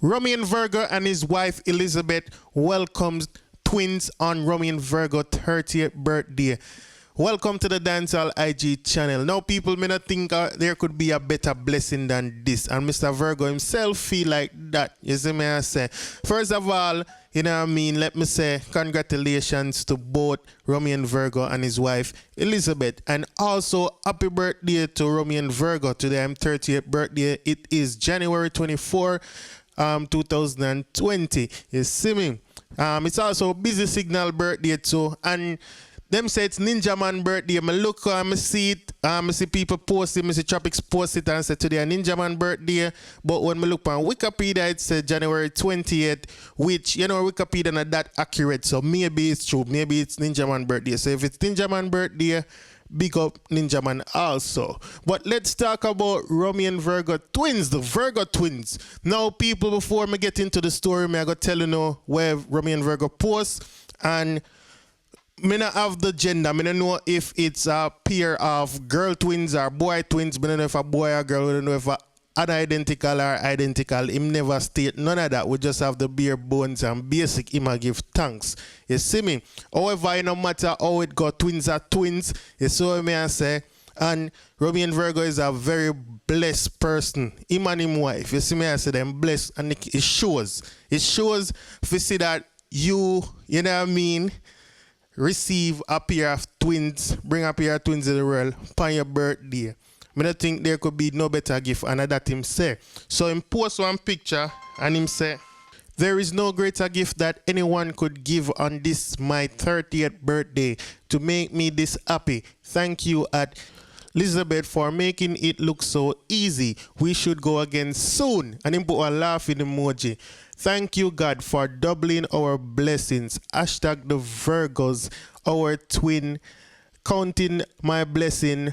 Romain Virgo and his wife Elizabeth welcomes twins on Romain Virgo 30th birthday. Welcome to the Dancehall IG channel. Now, people may not think there could be a better blessing than this, and Mr. Virgo himself feel like that. You see me I say? First of all, you know what I mean, let me say congratulations to both Romain Virgo and his wife Elizabeth, and also happy birthday to Romain Virgo. Today I'm 30th birthday. It is January 24, 2020. You see me? It's also busy signal birthday too, and them say it's Ninja Man birthday. I look, I see it, I see people post it, I see Tropics post it and say today a Ninja Man birthday. But when I look on Wikipedia, it says January 20th, which, you know, Wikipedia not that accurate. So maybe it's true, maybe it's Ninja Man birthday. So if it's Ninja Man birthday, big up Ninja Man also. But let's talk about Romain Virgo twins, the Virgo twins. Now, people, before me get into the story, I gotta tell you now where Romain Virgo posts, and I don't have the gender. I don't know if it's a pair of girl twins or boy twins. I don't know if a boy or girl. I don't know if unidentical or identical. Him never state none of that. We just have the bare bones and basic. Him a give thanks. You see me? However, no matter how it got, twins are twins. You see what I say? And Romain Virgo is a very blessed person. Him and him wife. You see me? I say them blessed, and it shows. It shows if you see that you know what I mean, receive a pair of twins, bring a pair of twins in the world upon your birthday. I don't think there could be no better gift, and that him say. So him post one picture and him say, "There is no greater gift that anyone could give on this my 30th birthday to make me this happy. Thank you at Elizabeth for making it look so easy. We should go again soon." And him put a laughing emoji. "Thank you, God, for doubling our blessings. Hashtag the Virgos, our twin, counting my blessing.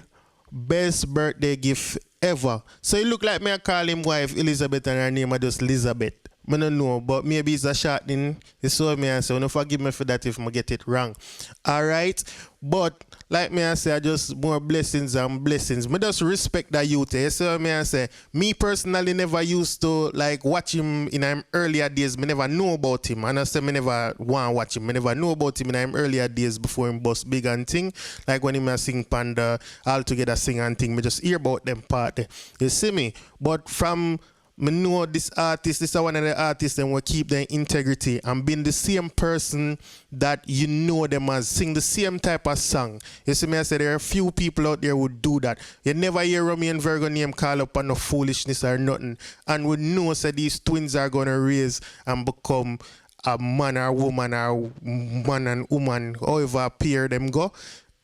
Best birthday gift ever." So it look like me I call him wife Elizabeth and her name is just Elizabeth. I don't know, but maybe it's a shortening. You saw me and say, no, forgive me for that if I get it wrong. All right? But like me I say, I just more blessings and blessings. I just respect that youth. You see what I say? Me personally never used to like watch him in his earlier days. I never know about him. And I say I never want to watch him. I never know about him in his earlier days before him bust big and thing. Like when he sing Panda, all together sing and thing. I just hear about them part. You see me? But from I know this artist, this is one of the artists that will keep their integrity and being the same person that you know them as, sing the same type of song. You see me, I say there are a few people out there who do that. You never hear Romain Virgo name call up on no foolishness or nothing. And we know that these twins are going to raise and become a man or woman or man and woman, however pair them go.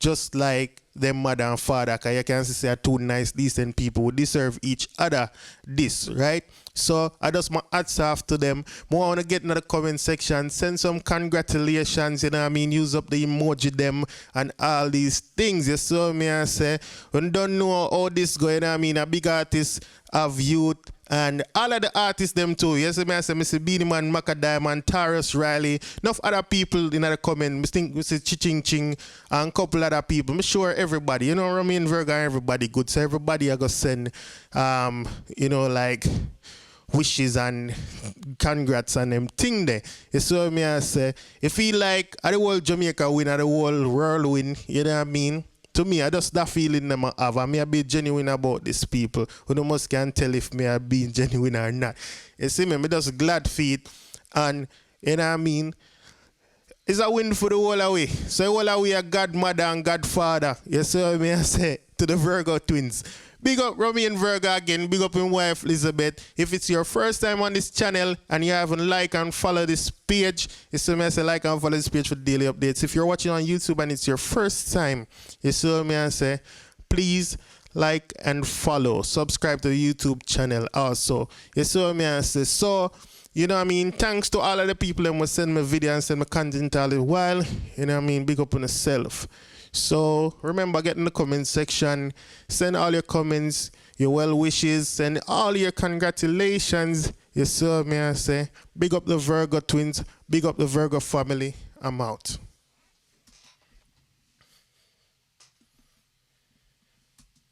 Just like their mother and father, because you can see are two nice, decent people who deserve each other this, right? So I just my hats off to them. More want to get in the comment section, send some congratulations, you know what I mean? Use up the emoji them and all these things. You saw me and say, when you don't know how this going, you know what I mean? A big artist of youth and all of the artists them too. Yes, I say Mr. Beanie Man, Maka Diamond, Taurus Riley, enough other people in the comment. I think Mr. Chiching Ching and a couple other people. I'm sure everybody, you know, Romain Virgo and everybody good. So everybody I go send you know, like wishes and congrats and them thing there. You saw me I say, you feel like the whole Jamaica win or the whole world win, you know what I mean? To me, I just that feeling them I have. And me I be genuine about these people. Who no must can tell if me I being genuine or not. You see me just glad feet. And you know what I mean? It's a win for the whole away. So the whole away a godmother and godfather. You see what I say to the Virgo twins. Big up Romain Virgo again. Big up his wife Elizabeth. If it's your first time on this channel and you haven't like and follow this page, you see me I say like and follow this page for daily updates. If you're watching on YouTube and it's your first time, you see me I say please like and follow. Subscribe to the YouTube channel also. You see me I say so. You know what I mean? Thanks to all of the people that will send me video and send me content all the while. You know what I mean? Big up on yourself. So remember, get in the comment section, send all your comments, your well wishes, send all your congratulations. You saw me I say, big up the Virgo twins, big up the Virgo family. I'm out.